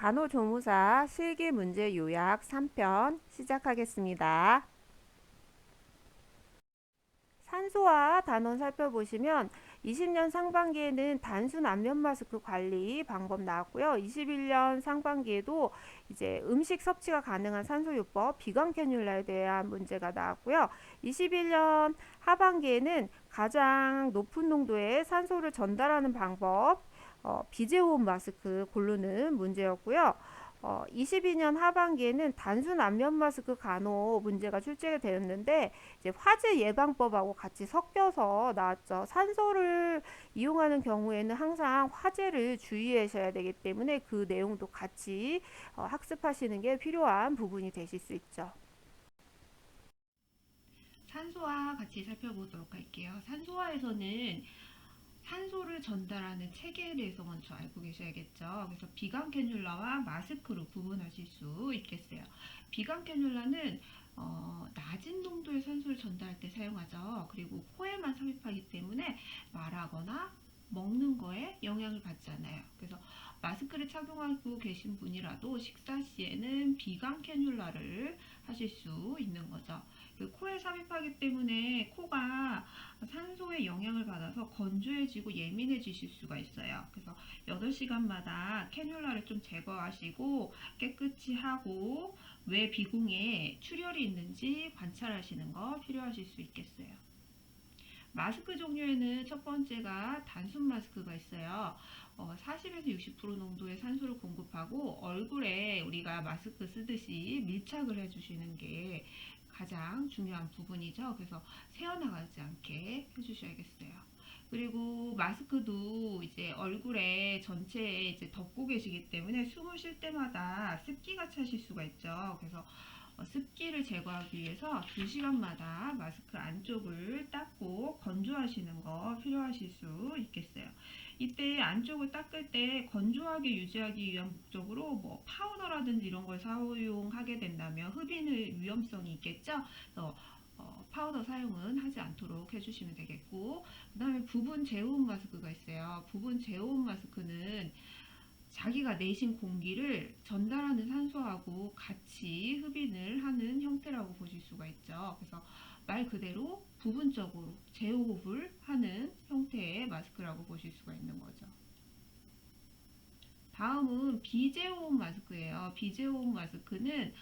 간호조무사 실기문제 요약 3편 시작하겠습니다. 산소와 단원 살펴보시면 20년 상반기에는 단순 안면 마스크 관리 방법 나왔고요. 21년 상반기에도 이제 음식 섭취가 가능한 산소요법 비강 캐뉼라에 대한 문제가 나왔고요. 21년 하반기에는 가장 높은 농도의 산소를 전달하는 방법 비제호흡 마스크 고르는 문제였고요. 22년 하반기에는 단순 안면 마스크 간호 문제가 출제가 되었는데 이제 화재 예방법하고 같이 섞여서 나왔죠. 산소를 이용하는 경우에는 항상 화재를 주의하셔야 되기 때문에 그 내용도 같이 학습하시는 게 필요한 부분이 되실 수 있죠. 산소화 같이 살펴보도록 할게요. 산소화에서는 산소를 전달하는 체계에 대해서 먼저 알고 계셔야겠죠. 그래서 비강 캐뉼라와 마스크로 구분하실 수 있겠어요. 비강 캐뉼라는 낮은 농도의 산소를 전달할 때 사용하죠. 그리고 코에만 삽입하기 때문에 말하거나 먹는 거에 영향을 받지 않아요. 그래서 마스크를 착용하고 계신 분이라도 식사 시에는 비강 캐뉼라를 하실 수 있는 거죠. 그 코에 삽입하기 때문에 코가 산소의 영향을 받아서 건조해지고 예민해지실 수가 있어요. 그래서 8시간마다 캐뉼라를 좀 제거하시고 깨끗이 하고 외 비공에 출혈이 있는지 관찰하시는 거 필요하실 수 있겠어요. 마스크 종류에는 첫 번째가 단순 마스크가 있어요. 40에서 60% 농도의 산소를 공급하고 얼굴에 우리가 마스크 쓰듯이 밀착을 해주시는 게 가장 중요한 부분이죠. 그래서 새어나가지 않게 해주셔야겠어요. 그리고 마스크도 이제 얼굴에 전체에 이제 덮고 계시기 때문에 숨을 쉴 때마다 습기가 차실 수가 있죠. 그래서 습기를 제거하기 위해서 2시간마다 마스크 안쪽을 닦고 건조하시는 거 필요하실 수 있겠어요. 이때 안쪽을 닦을 때 건조하게 유지하기 위한 목적으로 뭐 파우더라든지 이런 걸 사용하게 된다면 흡인의 위험성이 있겠죠. 그래서 파우더 사용은 하지 않도록 해주시면 되겠고, 그 다음에 부분 제호흡 마스크가 있어요. 부분 제호흡 마스크는 자기가 내신 공기를 전달하는 산소하고 같이 흡인을 하는 형태라고 보실 수가 있죠. 그래서 말 그대로 부분적으로 제호흡을 하는 형태의 마스크라고 보실 수가 있는 거죠. 다음은 비제호흡 마스크예요. 비제호흡 마스크는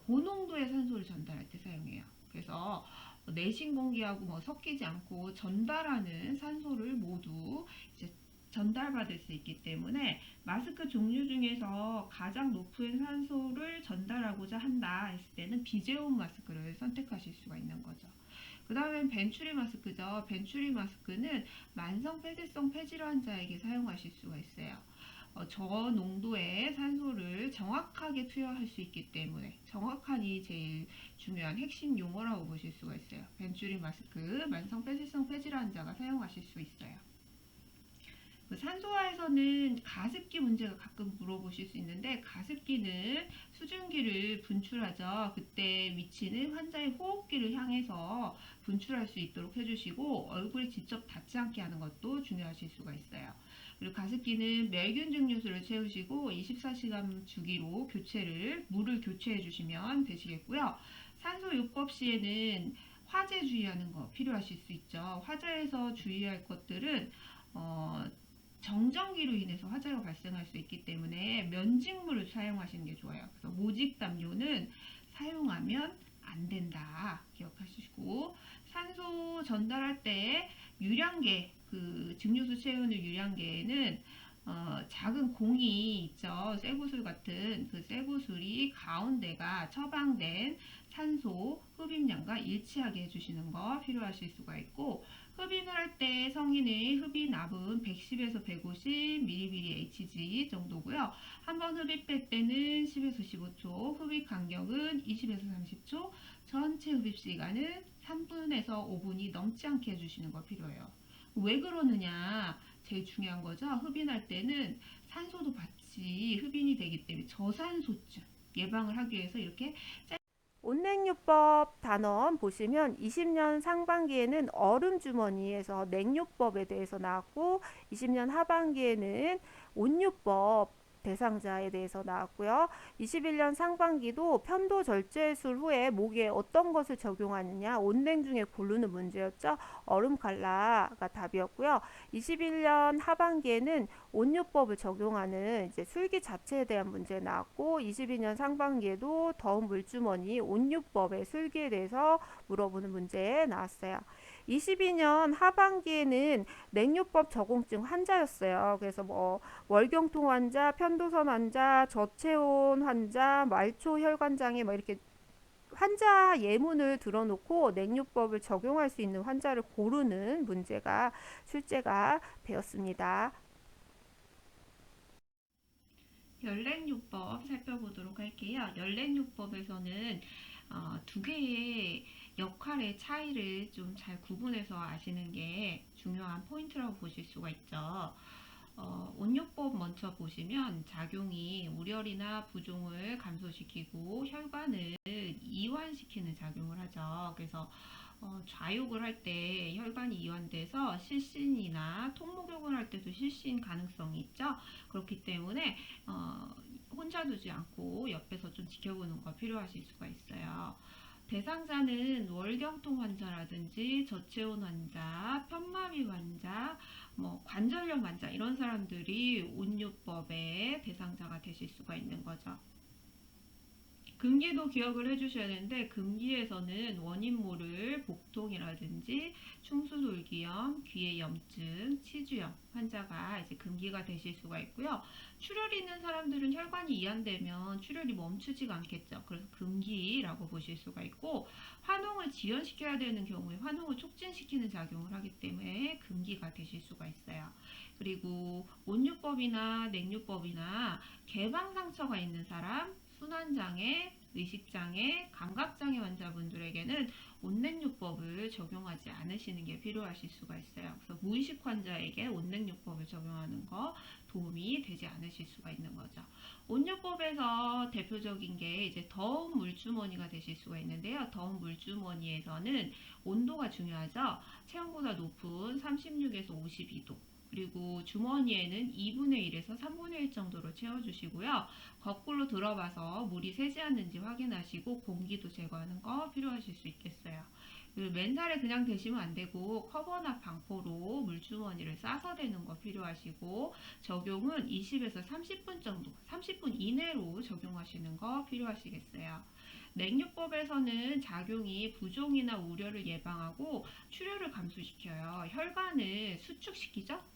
고농도의 산소를 전달할 때 사용해요. 그래서 내신 공기하고 뭐 섞이지 않고 전달하는 산소를 모두 이제 전달받을 수 있기 때문에 마스크 종류 중에서 가장 높은 산소를 전달하고자 한다 했을 때는 비제호흡 마스크를 선택하실 수가 있는 거죠. 그 다음엔 벤츄리 마스크죠. 벤츄리 마스크는 만성 폐쇄성 폐질환 환자에게 사용하실 수가 있어요. 저농도의 산소를 정확하게 투여할 수 있기 때문에 정확한이 제일 중요한 핵심 용어라고 보실 수가 있어요. 벤츄리 마스크 만성 폐쇄성 폐질환 환자가 사용하실 수 있어요. 그 산소화에서는 가습기 문제가 가끔 물어보실 수 있는데, 가습기는 수증기를 분출하죠. 그때 위치는 환자의 호흡기를 향해서 분출할 수 있도록 해주시고 얼굴에 직접 닿지 않게 하는 것도 중요하실 수가 있어요. 그리고 가습기는 멸균 증류수를 채우시고 24시간 주기로 물을 교체해 주시면 되시겠고요. 산소요법 시에는 화재 주의하는 거 필요하실 수 있죠. 화재에서 주의할 것들은 어, 정전기로 인해서 화재가 발생할 수 있기 때문에 면직물을 사용하시는 게 좋아요. 그래서 모직 담요는 사용하면 안 된다 기억하시고, 산소 전달할 때 유량계, 그 증류수 채우는 유량계에는 작은 공이 있죠. 쇠구슬 같은 그 쇠구슬이 가운데가 처방된 산소 흡입량과 일치하게 해주시는 거 필요하실 수가 있고, 흡인을 할 때 성인의 흡입압은 110에서 150ml/Hg 정도고요. 한번 흡입할 때는 10에서 15초, 흡입 간격은 20에서 30초, 전체 흡입 시간은 3분에서 5분이 넘지 않게 해주시는 거 필요해요. 왜 그러느냐? 제일 중요한 거죠. 흡인할 때는 산소도 같이 흡인이 되기 때문에 저산소증 예방을 하기 위해서 이렇게 온냉요법 단원 보시면 20년 상반기에는 얼음주머니에서 냉요법에 대해서 나왔고 20년 하반기에는 온요법 대상자에 대해서 나왔고요. 21년 상반기도 편도 절제술 후에 목에 어떤 것을 적용하느냐 온냉 중에 고르는 문제였죠. 얼음 칼라가 답이었고요. 21년 하반기에는 온요법을 적용하는 이제 술기 자체에 대한 문제 나왔고 22년 상반기에도 더운 물주머니 온요법의 술기에 대해서 물어보는 문제 나왔어요. 22년 하반기에는 냉요법 적응증 환자였어요. 그래서 뭐 월경통 환자, 편도선 환자, 저체온 환자, 말초 혈관장애 뭐 이렇게 환자 예문을 들어놓고 냉요법을 적용할 수 있는 환자를 고르는 문제가 출제가 되었습니다. 연랭요법 살펴보도록 할게요. 연랭요법에서는 두 개의 역할의 차이를 좀 잘 구분해서 아시는 게 중요한 포인트라고 보실 수가 있죠. 온요법 먼저 보시면 작용이 우려이나 부종을 감소시키고 혈관을 이완시키는 작용을 하죠. 그래서 좌욕을 할 때 혈관이 이완돼서 실신이나 통목욕을 할 때도 실신 가능성이 있죠. 그렇기 때문에 혼자 두지 않고 옆에서 좀 지켜보는 거 필요하실 수가 있어요. 대상자는 월경통 환자라든지 저체온 환자, 편마비 환자, 뭐 관절염 환자 이런 사람들이 온요법의 대상자가 되실 수가 있는 거죠. 금기도 기억을 해주셔야 되는데 금기에서는 원인 모를 복통이라든지 충수돌기염, 귀의 염증, 치주염 환자가 이제 금기가 되실 수가 있고요. 출혈이 있는 사람들은 혈관이 이완되면 출혈이 멈추지가 않겠죠. 그래서 금기라고 보실 수가 있고 환홍을 지연시켜야 되는 경우에 환홍을 촉진시키는 작용을 하기 때문에 금기가 되실 수가 있어요. 그리고 온요법이나 냉요법이나 개방 상처가 있는 사람 순환장애, 의식장애, 감각장애 환자분들에게는 온냉요법을 적용하지 않으시는 게 필요하실 수가 있어요. 그래서 무의식 환자에게 온냉요법을 적용하는 거 도움이 되지 않으실 수가 있는 거죠. 온요법에서 대표적인 게 이제 더운 물주머니가 되실 수가 있는데요. 더운 물주머니에서는 온도가 중요하죠. 체온보다 높은 36에서 52도. 그리고 주머니에는 2분의 1에서 3분의 1 정도로 채워주시고요. 거꾸로 들어봐서 물이 새지 않는지 확인하시고 공기도 제거하는 거 필요하실 수 있겠어요. 맨살에 그냥 대시면 안 되고 커버나 방포로 물주머니를 싸서 대는 거 필요하시고 적용은 20에서 30분 정도, 30분 이내로 적용하시는 거 필요하시겠어요. 냉요법에서는 작용이 부종이나 우려를 예방하고 출혈을 감소시켜요. 혈관을 수축시키죠?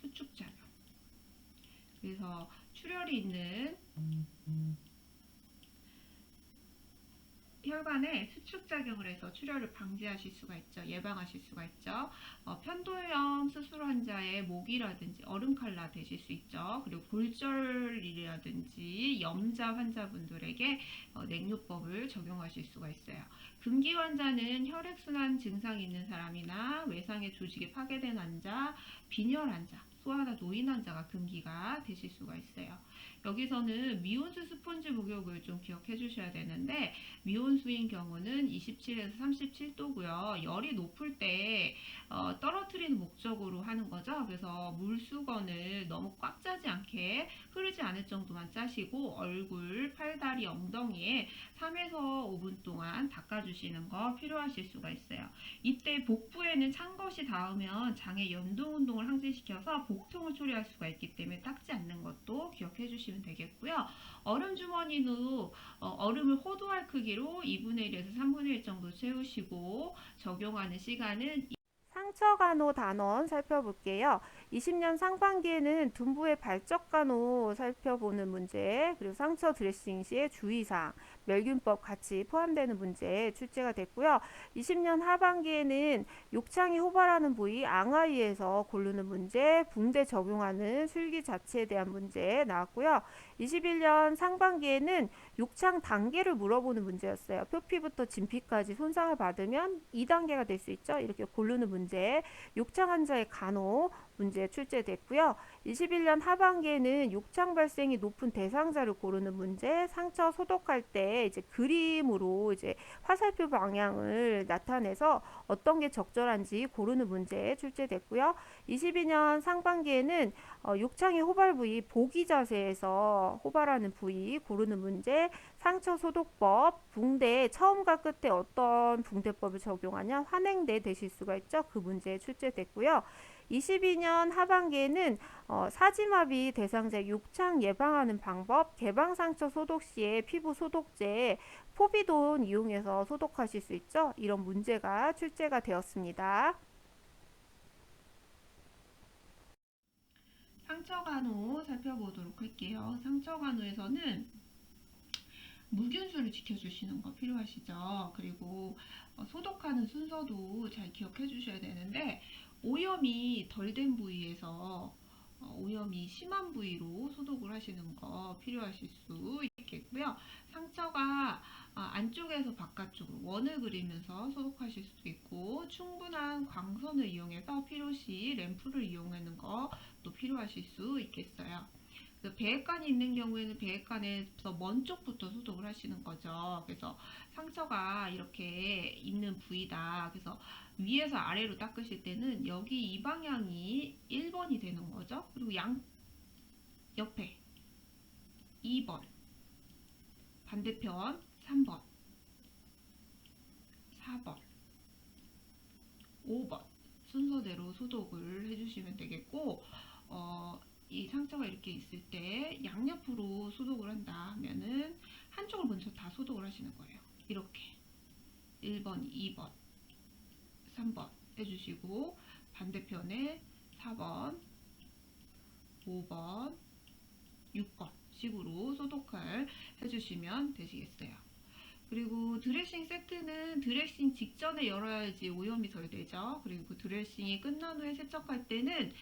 수축작용. 그래서 출혈이 있는 혈관에 수축작용을 해서 출혈을 방지하실 수가 있죠. 예방하실 수가 있죠. 편도염 수술 환자의 목이라든지 얼음칼라 되실 수 있죠. 그리고 골절이라든지 염자 환자분들에게 냉요법을 적용하실 수가 있어요. 금기 환자는 혈액순환 증상이 있는 사람이나 외상의 조직이 파괴된 환자, 빈혈 환자, 소아나 노인 환자가 금기가 되실 수가 있어요. 여기서는 미온수 스펀지 목욕을 좀 기억해 주셔야 되는데 미온수인 경우는 27에서 37도고요. 열이 높을 때 떨어뜨리는 목적으로 하는 거죠. 그래서 물수건을 너무 꽉 짜지 않게 흐르지 않을 정도만 짜시고 얼굴, 팔다리, 엉덩이에 3에서 5분 동안 닦아주시는 거 필요하실 수가 있어요. 이때 복부에는 찬 것이 닿으면 장의 연동 운동을 항진시켜서 복통을 초래할 수가 있기 때문에 닦지 않는 것도 기억해 주시면 되겠고요. 얼음 주머니도 얼음을 호두알 크기로 2분의 1에서 3분의 1 정도 채우시고 적용하는 시간은 상처 간호 단원 살펴볼게요. 20년 상반기에는 둔부의 발적 간호 살펴보는 문제, 그리고 상처 드레싱 시의 주의사항, 멸균법 같이 포함되는 문제 출제가 됐고요. 20년 하반기에는 욕창이 호발하는 부위 앙하위에서 고르는 문제, 붕대 적용하는 술기 자체에 대한 문제 나왔고요. 21년 상반기에는 욕창 단계를 물어보는 문제였어요. 표피부터 진피까지 손상을 받으면 2단계가 될 수 있죠. 이렇게 고르는 문제, 욕창 환자의 간호 문제 출제됐고요. 21년 하반기에는 욕창 발생이 높은 대상자를 고르는 문제, 상처 소독할 때 이제 그림으로 이제 화살표 방향을 나타내서 어떤 게 적절한지 고르는 문제 출제됐고요. 22년 상반기에는 욕창의 호발 부위 보기 자세에서 호발하는 부위 고르는 문제, 상처 소독법, 붕대 처음과 끝에 어떤 붕대법을 적용하냐 환행대 되실 수가 있죠. 그 문제 출제됐고요. 22년 하반기에는 사지마비 대상자 욕창 예방하는 방법, 개방상처 소독 시에 피부 소독제, 포비돈 이용해서 소독하실 수 있죠. 이런 문제가 출제가 되었습니다. 상처간호 살펴보도록 할게요. 상처간호에서는 무균수를 지켜주시는 거 필요하시죠. 그리고 소독하는 순서도 잘 기억해 주셔야 되는데 오염이 덜 된 부위에서 오염이 심한 부위로 소독을 하시는 거 필요하실 수 있겠고요. 상처가 안쪽에서 바깥쪽으로 원을 그리면서 소독하실 수도 있고 충분한 광선을 이용해서 필요시 램프를 이용하는 것도 필요하실 수 있겠어요. 배액관이 있는 경우에는 배액관에서 먼 쪽부터 소독을 하시는 거죠. 그래서 상처가 이렇게 있는 부위다. 그래서 위에서 아래로 닦으실 때는 여기 이 방향이 1번이 되는 거죠. 그리고 양 옆에 2번, 반대편 3번, 4번, 5번 순서대로 소독을 해주시면 되겠고 이 상처가 이렇게 있을 때 양옆으로 소독을 한다 하면은 한쪽을 먼저 다 소독을 하시는 거예요. 이렇게 1번, 2번, 3번 해주시고 반대편에 4번, 5번, 6번 식으로 소독을 해주시면 되시겠어요. 그리고 드레싱 세트는 드레싱 직전에 열어야지 오염이 덜 되죠. 그리고 드레싱이 끝난 후에 세척할 때는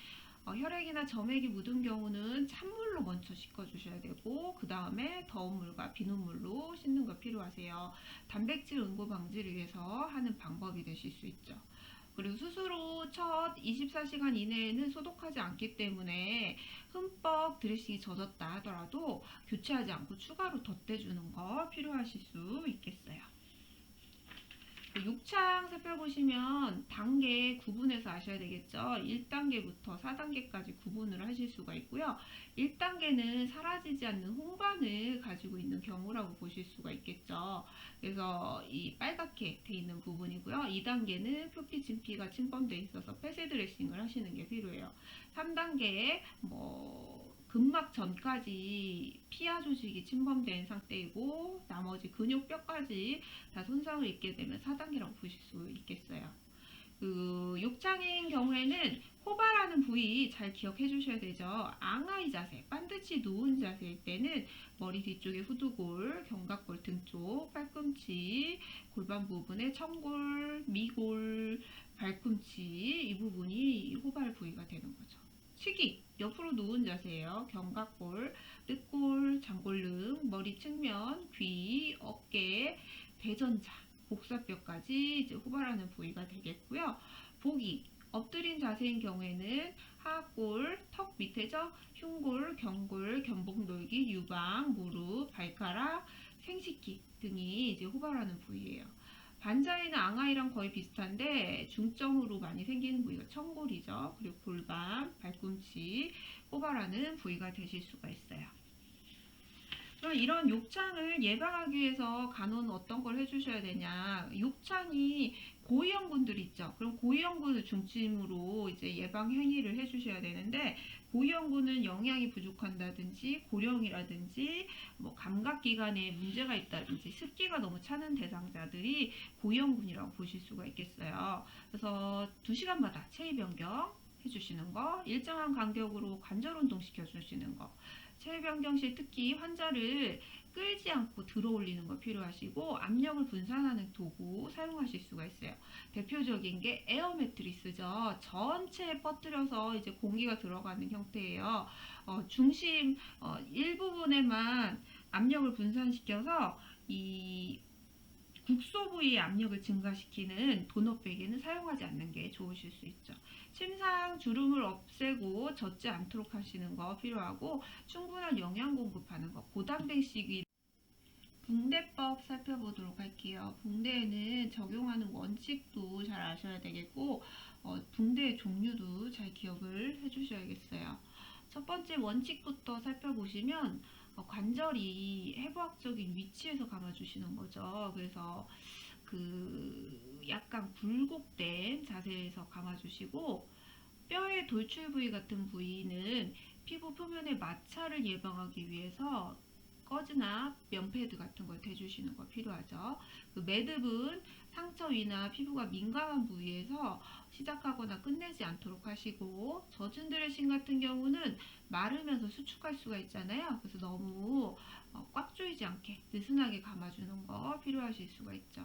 혈액이나 점액이 묻은 경우는 찬물로 먼저 씻어주셔야 되고 그 다음에 더운 물과 비눗물로 씻는 거 필요하세요. 단백질 응고 방지를 위해서 하는 방법이 되실 수 있죠. 그리고 수술 후 첫 24시간 이내에는 소독하지 않기 때문에 흠뻑 드레싱이 젖었다 하더라도 교체하지 않고 추가로 덧대주는 거 필요하실 수 있겠어요. 욕창 살펴보시면 단계 구분해서 아셔야 되겠죠. 1단계부터 4단계까지 구분을 하실 수가 있고요. 1단계는 사라지지 않는 홍반을 가지고 있는 경우라고 보실 수가 있겠죠. 그래서 이 빨갛게 돼 있는 부분이고요. 2단계는 표피 진피가 침범돼 있어서 폐쇄 드레싱을 하시는 게 필요해요. 3단계에 근막 전까지 피하 조직이 침범된 상태이고 나머지 근육 뼈까지 다 손상을 입게 되면 4단계라고 보실 수 있겠어요. 그 욕창인 경우에는 호발하는 부위 잘 기억해 주셔야 되죠. 앙하이 자세, 반드시 누운 자세일 때는 머리 뒤쪽에 후두골, 견갑골 등쪽, 팔꿈치, 골반 부분에 청골, 미골, 발꿈치 이 부분이 호발 부위가 되는 거죠. 치기, 옆으로 누운 자세예요. 견갑골, 늑골, 장골릉, 머리 측면, 귀, 어깨, 대전자, 복사뼈까지 이제 호발하는 부위가 되겠고요. 보기, 엎드린 자세인 경우에는 하악골, 턱 밑에죠. 흉골, 경골, 견복놀기, 유방, 무릎, 발가락, 생식기 등이 이제 호발하는 부위예요. 반자이는 앙하이랑 거의 비슷한데 중점으로 많이 생기는 부위가 청골이죠. 그리고 골반, 발꿈치, 호발하는 부위가 되실 수가 있어요. 그럼 이런 욕창을 예방하기 위해서 간호는 어떤 걸 해주셔야 되냐? 욕창이 고위험군들 있죠. 그럼 고위험군을 중심으로 이제 예방 행위를 해주셔야 되는데 고위험군은 영양이 부족한다든지 고령이라든지 감각기관에 문제가 있다든지 습기가 너무 차는 대상자들이 고위험군이라고 보실 수가 있겠어요. 그래서 2시간마다 체위 변경 해주시는 거, 일정한 간격으로 관절 운동 시켜주시는 거. 체위 변경 시 특히 환자를 끌지 않고 들어 올리는 거 필요하시고 압력을 분산하는 도구 사용하실 수가 있어요. 대표적인 게 에어 매트리스죠. 전체에 뻗뜨려서 이제 공기가 들어가는 형태예요. 중심 일부분에만 압력을 분산시켜서 이 국소 부위의 압력을 증가시키는 도넛백에는 사용하지 않는 게 좋으실 수 있죠. 침상 주름을 없애고 젖지 않도록 하시는 거 필요하고, 충분한 영양 공급하는 거, 고당된 시기. 붕대법 살펴보도록 할게요. 붕대에는 적용하는 원칙도 잘 아셔야 되겠고, 붕대의 종류도 잘 기억을 해주셔야겠어요. 첫 번째 원칙부터 살펴보시면, 관절이 해부학적인 위치에서 감아주시는 거죠. 그래서 그 약간 굴곡된 자세에서 감아주시고, 뼈의 돌출 부위 같은 부위는 피부 표면의 마찰을 예방하기 위해서 꺼즈나 면패드 같은 걸 대주시는 거 필요하죠. 그 매듭은 상처 위나 피부가 민감한 부위에서 시작하거나 끝내지 않도록 하시고, 젖은 드레싱 같은 경우는 마르면서 수축할 수가 있잖아요. 그래서 너무 꽉 조이지 않게 느슨하게 감아주는 거 필요하실 수가 있죠.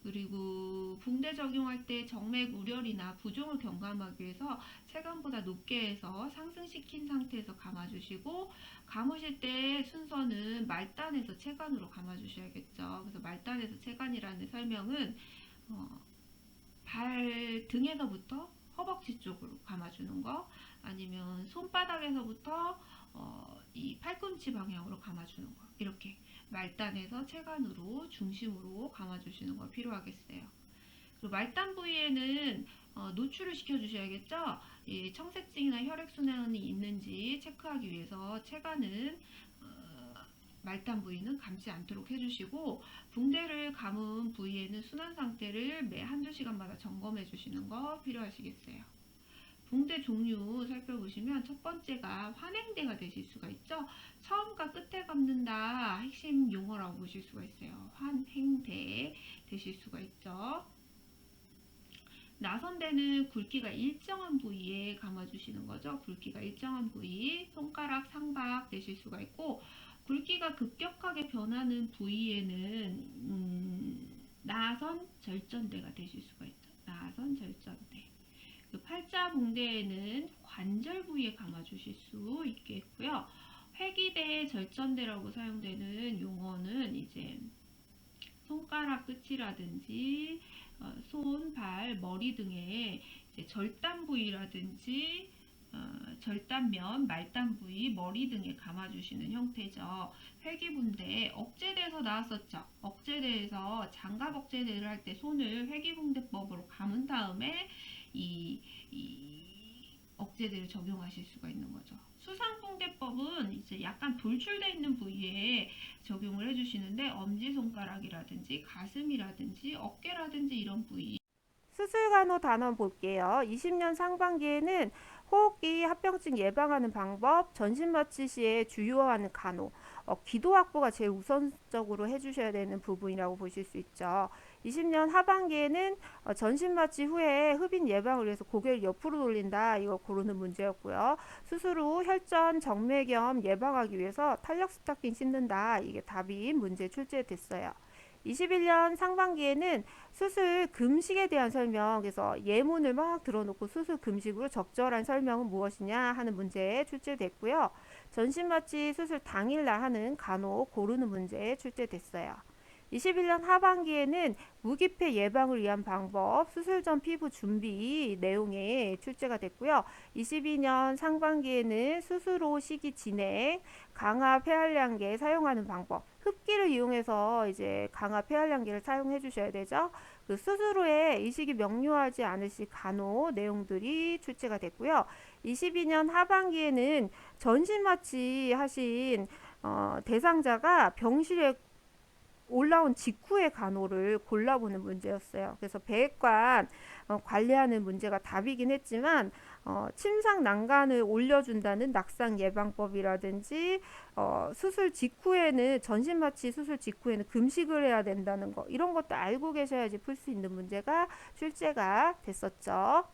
그리고 붕대 적용할 때 정맥 우려이나 부종을 경감하기 위해서 체감보다 높게 해서 상승시킨 상태에서 감아주시고, 감으실 때 순서는 말단에서 체간으로 감아주셔야겠죠. 그래서 말단에서 체간이라는 설명은 발 등에서부터 허벅지 쪽으로 감아주는 거, 아니면 손바닥에서부터 이 팔꿈치 방향으로 감아주는 거, 이렇게 말단에서 체간으로 중심으로 감아주시는 거 필요하겠어요. 그리고 말단 부위에는 노출을 시켜주셔야겠죠. 이 청색증이나 혈액순환이 있는지 체크하기 위해서 체간은 말단 부위는 감지 않도록 해주시고, 붕대를 감은 부위에는 순환 상태를 매 한두 시간마다 점검해 주시는 거 필요하시겠어요. 붕대 종류 살펴보시면 첫 번째가 환행대가 되실 수가 있죠. 처음과 끝에 감는다 핵심 용어라고 보실 수가 있어요. 환행대 되실 수가 있죠. 나선대는 굵기가 일정한 부위에 감아주시는 거죠. 굵기가 일정한 부위, 손가락 상박 되실 수가 있고, 굵기가 급격하게 변하는 부위에는 나선 절전대가 되실 수가 있죠. 나선 절전대. 그 팔자 봉대에는 관절 부위에 감아주실 수 있겠고요. 회기대, 절전대라고 사용되는 용어는 이제 손가락 끝이라든지 손, 발, 머리 등의 이제 절단 부위라든지 절단면, 말단 부위, 머리 등에 감아주시는 형태죠. 회기붕대, 억제대에서 나왔었죠. 억제대에서 장갑 억제대를 할 때 손을 회기붕대법으로 감은 다음에 이 억제대를 적용하실 수가 있는 거죠. 수상붕대법은 이제 약간 돌출되어 있는 부위에 적용을 해주시는데, 엄지손가락이라든지 가슴이라든지 어깨라든지 이런 부위. 수술간호 단원 볼게요. 20년 상반기에는 호흡기 합병증 예방하는 방법, 전신 마취 시에 주의하는 간호, 기도 확보가 제일 우선적으로 해주셔야 되는 부분이라고 보실 수 있죠. 20년 하반기에는 전신 마취 후에 흡인 예방을 위해서 고개를 옆으로 돌린다, 이걸 고르는 문제였고요. 수술 후 혈전 정맥염 예방하기 위해서 탄력 스타킹 신는다, 이게 답인 문제 출제됐어요. 21년 상반기에는 수술 금식에 대한 설명, 그래서 예문을 막 들어놓고 수술 금식으로 적절한 설명은 무엇이냐 하는 문제에 출제됐고요. 전신마취 수술 당일날 하는 간혹 고르는 문제에 출제됐어요. 21년 하반기에는 무기폐 예방을 위한 방법, 수술 전 피부 준비 내용에 출제가 됐고요. 22년 상반기에는 수술 후 시기 진행, 강화 폐활량계 사용하는 방법, 흡기를 이용해서 이제 강화 폐활량계를 사용해 주셔야 되죠. 그 수술 후에 이식이 명료하지 않으실 간호 내용들이 출제가 됐고요. 22년 하반기에는 전신 마취 하신 대상자가 병실에 올라온 직후의 간호를 골라보는 문제였어요. 그래서 배액관 관리하는 문제가 답이긴 했지만 침상 난간을 올려준다는 낙상 예방법이라든지 수술 직후에는 전신마취 수술 직후에는 금식을 해야 된다는 거, 이런 것도 알고 계셔야지 풀 수 있는 문제가 출제가 됐었죠.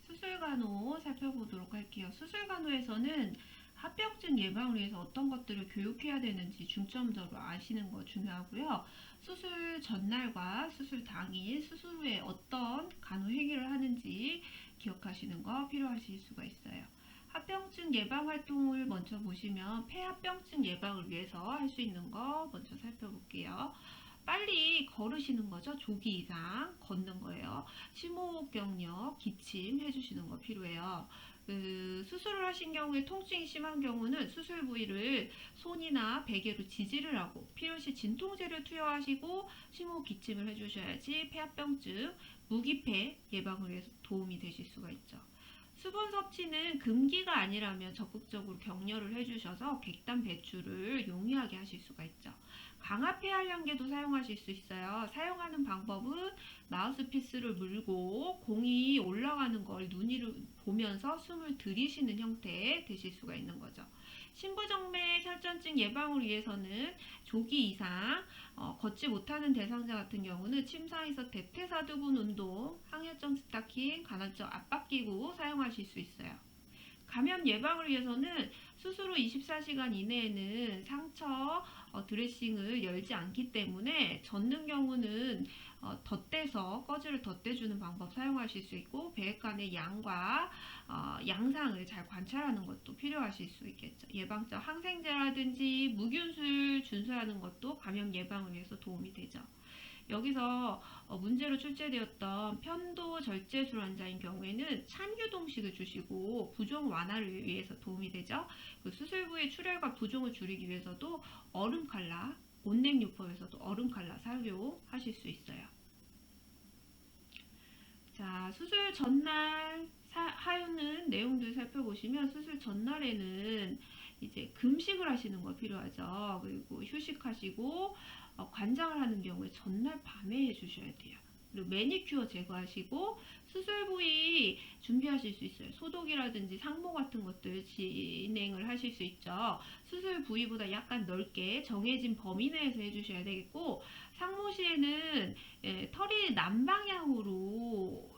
수술간호 살펴보도록 할게요. 수술간호에서는 합병증 예방을 위해서 어떤 것들을 교육해야 되는지 중점적으로 아시는 거 중요하고요. 수술 전날과 수술 당일, 수술 후에 어떤 간호 행위를 하는지 기억하시는 거 필요하실 수가 있어요. 합병증 폐합병증 예방 활동을 먼저 보시면 폐합병증 예방을 위해서 할 수 있는 거 먼저 살펴볼게요. 빨리 걸으시는 거죠. 조기 이상 걷는 거예요. 심호흡 경력, 기침 해주시는 거 필요해요. 수술을 하신 경우에 통증이 심한 경우는 수술 부위를 손이나 베개로 지지를 하고 필요시 진통제를 투여하시고 심호흡 기침을 해주셔야지 폐합병증, 무기폐 예방을 위해서 도움이 되실 수가 있죠. 수분 섭취는 금기가 아니라면 적극적으로 격려를 해주셔서 객단 배출을 용이하게 하실 수가 있죠. 강압 폐활량계도 사용하실 수 있어요. 사용하는 방법은 마우스피스를 물고 공이 올라가는 걸 눈으로 보면서 숨을 들이쉬는 형태에 되실 수가 있는 거죠. 심부정맥 혈전증 예방을 위해서는 조기 이상 걷지 못하는 대상자 같은 경우는 침상에서 대퇴사두근 운동, 항혈점 스타킹, 간헐적 압박기구 사용하실 수 있어요. 감염 예방을 위해서는 수술 후 24시간 이내에는 상처 드레싱을 열지 않기 때문에 젖는 경우는 덧대서 꺼즈를 덧대주는 방법 사용하실 수 있고 배액간의 양과 양상을 잘 관찰하는 것도 필요하실 수 있겠죠. 예방적 항생제라든지 무균술 준수하는 것도 감염 예방을 위해서 도움이 되죠. 여기서 문제로 출제되었던 편도 절제술 환자인 경우에는 찬유동식을 주시고 부종 완화를 위해서 도움이 되죠. 그 수술 부위 출혈과 부종을 줄이기 위해서도 얼음 칼라, 온냉요법에서도 얼음 칼라 사용하실 수 있어요. 자, 수술 전날 하는 내용들 살펴보시면 수술 전날에는 이제 금식을 하시는 거 필요하죠. 그리고 휴식하시고 관장을 하는 경우에 전날 밤에 해주셔야 돼요. 그리고 매니큐어 제거하시고 수술 부위 준비하실 수 있어요. 소독이라든지 상모 같은 것들 진행을 하실 수 있죠. 수술 부위보다 약간 넓게 정해진 범위 내에서 해주셔야 되겠고 상모 시에는 털이 남방향으로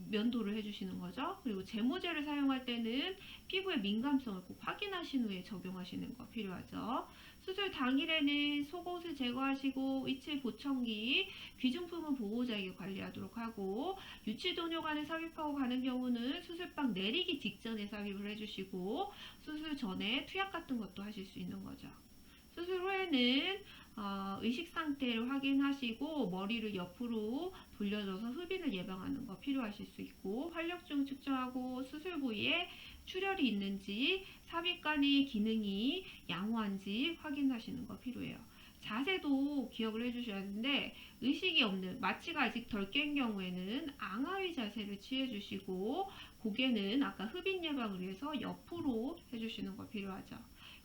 면도를 해주시는 거죠. 그리고 제모제를 사용할 때는 피부의 민감성을 꼭 확인하신 후에 적용하시는 거 필요하죠. 수술 당일에는 속옷을 제거하시고 이칠 보청기, 귀중품은 보호자에게 관리하도록 하고 유치도뇨관에 삽입하고 가는 경우는 수술방 내리기 직전에 삽입을 해주시고 수술 전에 투약 같은 것도 하실 수 있는 거죠. 수술 후에는 의식 상태를 확인하시고 머리를 옆으로 돌려줘서 흡인을 예방하는 거 필요하실 수 있고 활력증 측정하고 수술 부위에 출혈이 있는지 삽입관의 기능이 양호한지 확인하시는 거 필요해요. 자세도 기억을 해주셔야 하는데 의식이 없는 마취가 아직 덜 깬 경우에는 앙하위 자세를 취해주시고 고개는 아까 흡인 예방을 위해서 옆으로 해주시는 거 필요하죠.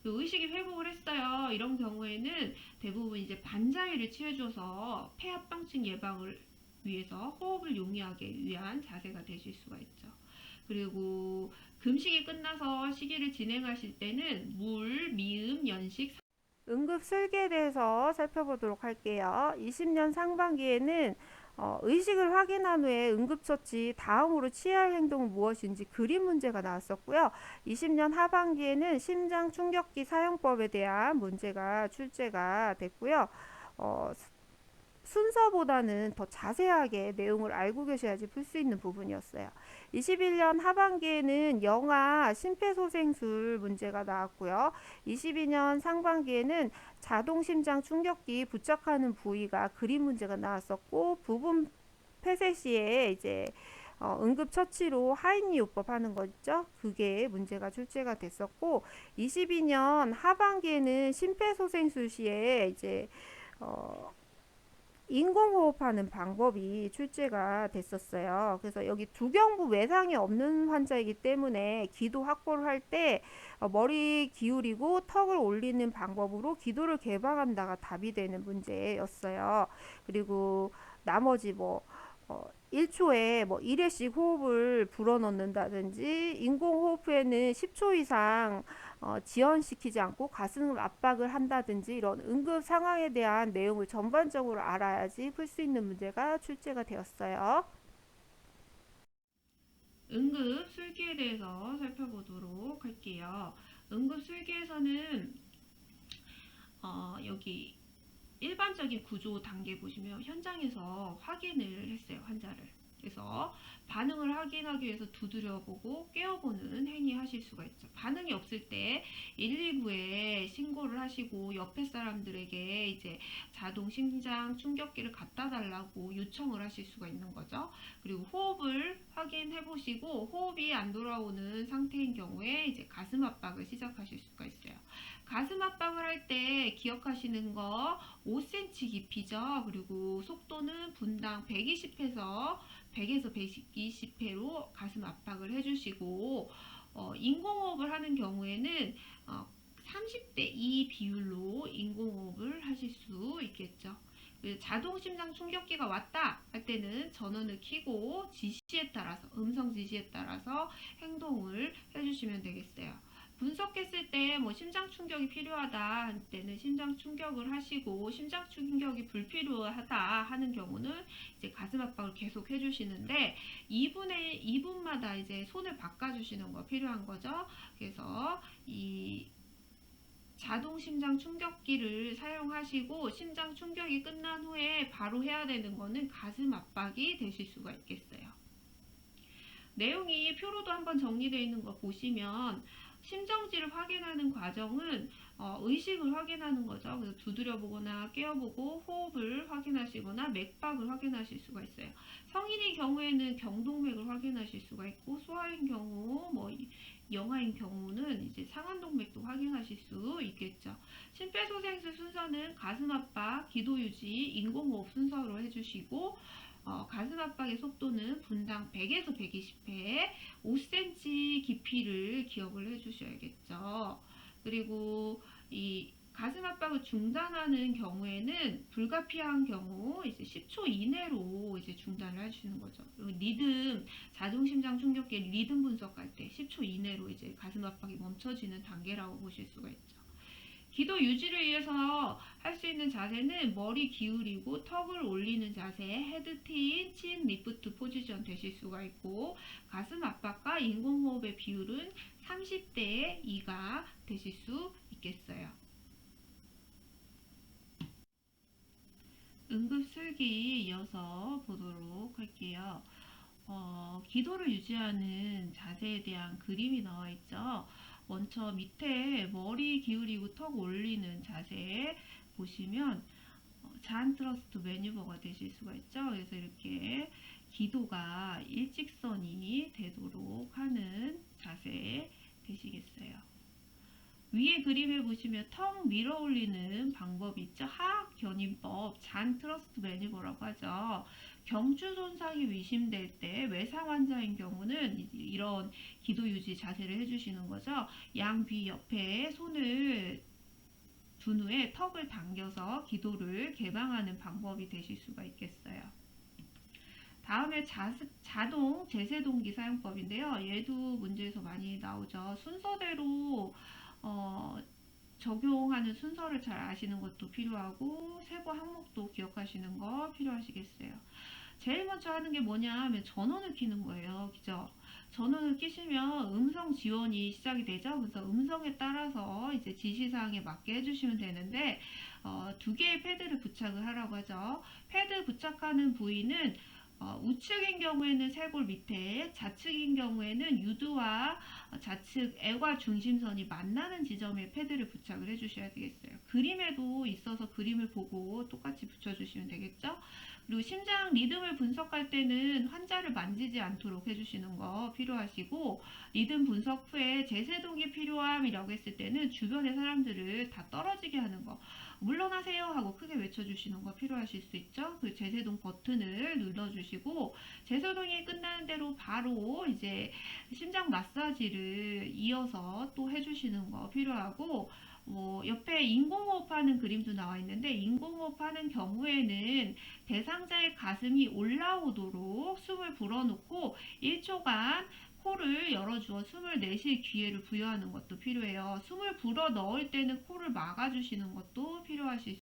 의식이 회복을 했어요. 이런 경우에는 대부분 이제 반자위를 취해줘서 폐합병증 예방을 위해서 호흡을 용이하게 위한 자세가 되실 수가 있죠. 그리고 금식이 끝나서 시기를 진행하실 때는 물, 미음, 연식, 응급술기에 대해서 살펴보도록 할게요. 20년 상반기에는 의식을 확인한 후에 응급처치 다음으로 취해야 할 행동은 무엇인지 그림 문제가 나왔었고요. 20년 하반기에는 심장 충격기 사용법에 대한 문제가 출제가 됐고요. 순서보다는 더 자세하게 내용을 알고 계셔야지 풀 수 있는 부분이었어요. 21년 하반기에는 영아 심폐소생술 문제가 나왔고요. 22년 상반기에는 자동심장 충격기 부착하는 부위가 그림 문제가 나왔었고 부분 폐쇄 시에 이제 응급처치로 하인이요법 하는 거 있죠? 그게 문제가 출제가 됐었고 22년 하반기에는 심폐소생술 시에 이제 인공호흡하는 방법이 출제가 됐었어요. 그래서 여기 두경부 외상이 없는 환자이기 때문에 기도 확보를 할 때 머리 기울이고 턱을 올리는 방법으로 기도를 개방한다가 답이 되는 문제였어요. 그리고 나머지 1초에 1회씩 호흡을 불어넣는다든지 인공호흡에는 10초 이상 지연시키지 않고 가슴 압박을 한다든지 이런 응급 상황에 대한 내용을 전반적으로 알아야지 풀 수 있는 문제가 출제가 되었어요. 응급술기에 대해서 살펴보도록 할게요. 응급술기에서는 여기 일반적인 구조 단계 보시면 현장에서 확인을 했어요. 환자를. 그래서 반응을 확인하기 위해서 두드려보고 깨워보는 행위 하실 하실 수가 있죠. 반응이 없을 때 119에 신고를 하시고 옆에 사람들에게 이제 자동 심장 충격기를 갖다 달라고 요청을 하실 수가 있는 거죠. 그리고 호흡을 확인해 보시고 호흡이 안 돌아오는 상태인 경우에 이제 가슴 압박을 시작하실 수가 있어요. 가슴 압박을 할 때 기억하시는 거 5cm 깊이죠. 그리고 속도는 분당 120에서 120회로 가슴 압박을 해주시고 인공호흡을 하는 경우에는 30대 2 비율로 인공호흡을 하실 수 있겠죠. 자동 심장 충격기가 왔다 할 때는 전원을 켜고 지시에 따라서 음성 지시에 따라서 행동을 해주시면 되겠어요. 분석했을 때 뭐 심장 충격이 필요하다 할 때는 심장 충격을 하시고 심장 충격이 불필요하다 하는 경우는 이제 가슴 압박을 계속 해주시는데 2분마다 이제 손을 바꿔주시는 거 필요한 거죠. 그래서 이 자동 심장 충격기를 사용하시고 심장 충격이 끝난 후에 바로 해야 되는 거는 가슴 압박이 되실 수가 있겠어요. 내용이 표로도 한번 정리되어 있는 거 보시면 심정지를 확인하는 과정은 의식을 확인하는 거죠. 그래서 두드려 보거나 깨어보고 호흡을 확인하시거나 맥박을 확인하실 수가 있어요. 성인의 경우에는 경동맥을 확인하실 수가 있고 소아인 경우 영아인 경우는 이제 상완동맥도 확인하실 수 있겠죠. 심폐소생술 순서는 가슴 압박, 기도 유지, 인공호흡 순서로 해주시고 가슴 압박의 속도는 분당 100에서 120회, 5cm 깊이를 기억을 해주셔야겠죠. 그리고 이 가슴 압박을 중단하는 경우에는 불가피한 경우 이제 10초 이내로 이제 중단을 해주시는 거죠. 그리고 리듬, 자동 심장 충격기 리듬 분석할 때 10초 이내로 이제 가슴 압박이 멈춰지는 단계라고 보실 수가 있죠. 기도 유지를 위해서 할 수 있는 자세는 머리 기울이고 턱을 올리는 자세, 헤드테인, 친 리프트 포지션 되실 수가 있고 가슴 압박과 인공호흡의 비율은 30대 2가 되실 수 있겠어요. 응급슬기 이어서 보도록 할게요. 기도를 유지하는 자세에 대한 그림이 나와 있죠. 먼저 밑에 머리 기울이고 턱 올리는 자세 보시면 잔 트러스트 매뉴버가 되실 수가 있죠. 그래서 이렇게 기도가 일직선이 되도록 하는 자세 되시겠어요. 위에 그림에 보시면 턱 밀어 올리는 방법이 있죠. 하악 견인법, 잔 트러스트 매니버라고 하죠. 경추 손상이 의심될 때 외상 환자인 경우는 이런 기도 유지 자세를 해주시는 거죠. 양귀 옆에 손을 둔 후에 턱을 당겨서 기도를 개방하는 방법이 되실 수가 있겠어요. 다음에 자동 제세동기 사용법인데요. 얘도 문제에서 많이 나오죠. 순서대로 적용하는 순서를 잘 아시는 것도 필요하고 세부 항목도 기억하시는 거 필요하시겠어요. 제일 먼저 하는 게 뭐냐 하면 전원을 켜는 거예요. 그죠? 전원을 켜시면 음성 지원이 시작이 되죠. 그래서 음성에 따라서 이제 지시사항에 맞게 해주시면 되는데 두 개의 패드를 부착을 하라고 하죠. 패드 부착하는 부위는 우측인 경우에는 쇄골 밑에, 좌측인 경우에는 유두와 좌측 애과 중심선이 만나는 지점에 패드를 부착을 해주셔야 되겠어요. 그림에도 있어서 그림을 보고 똑같이 붙여주시면 되겠죠? 그리고 심장 리듬을 분석할 때는 환자를 만지지 않도록 해주시는 거 필요하시고 리듬 분석 후에 제세동기 필요함이라고 했을 때는 주변의 사람들을 다 떨어지게 하는 거 물러나세요 하고 크게 외쳐주시는 거 필요하실 수 있죠. 그 제세동 버튼을 눌러주시고 제세동이 끝나는 대로 바로 이제 심장 마사지를 이어서 또 해주시는 거 필요하고 옆에 인공호흡하는 그림도 나와 있는데 인공호흡하는 경우에는 대상자의 가슴이 올라오도록 숨을 불어넣고 1초간 코를 열어주어 숨을 내쉴 기회를 부여하는 것도 필요해요. 숨을 불어 넣을 때는 코를 막아주시는 것도 필요하실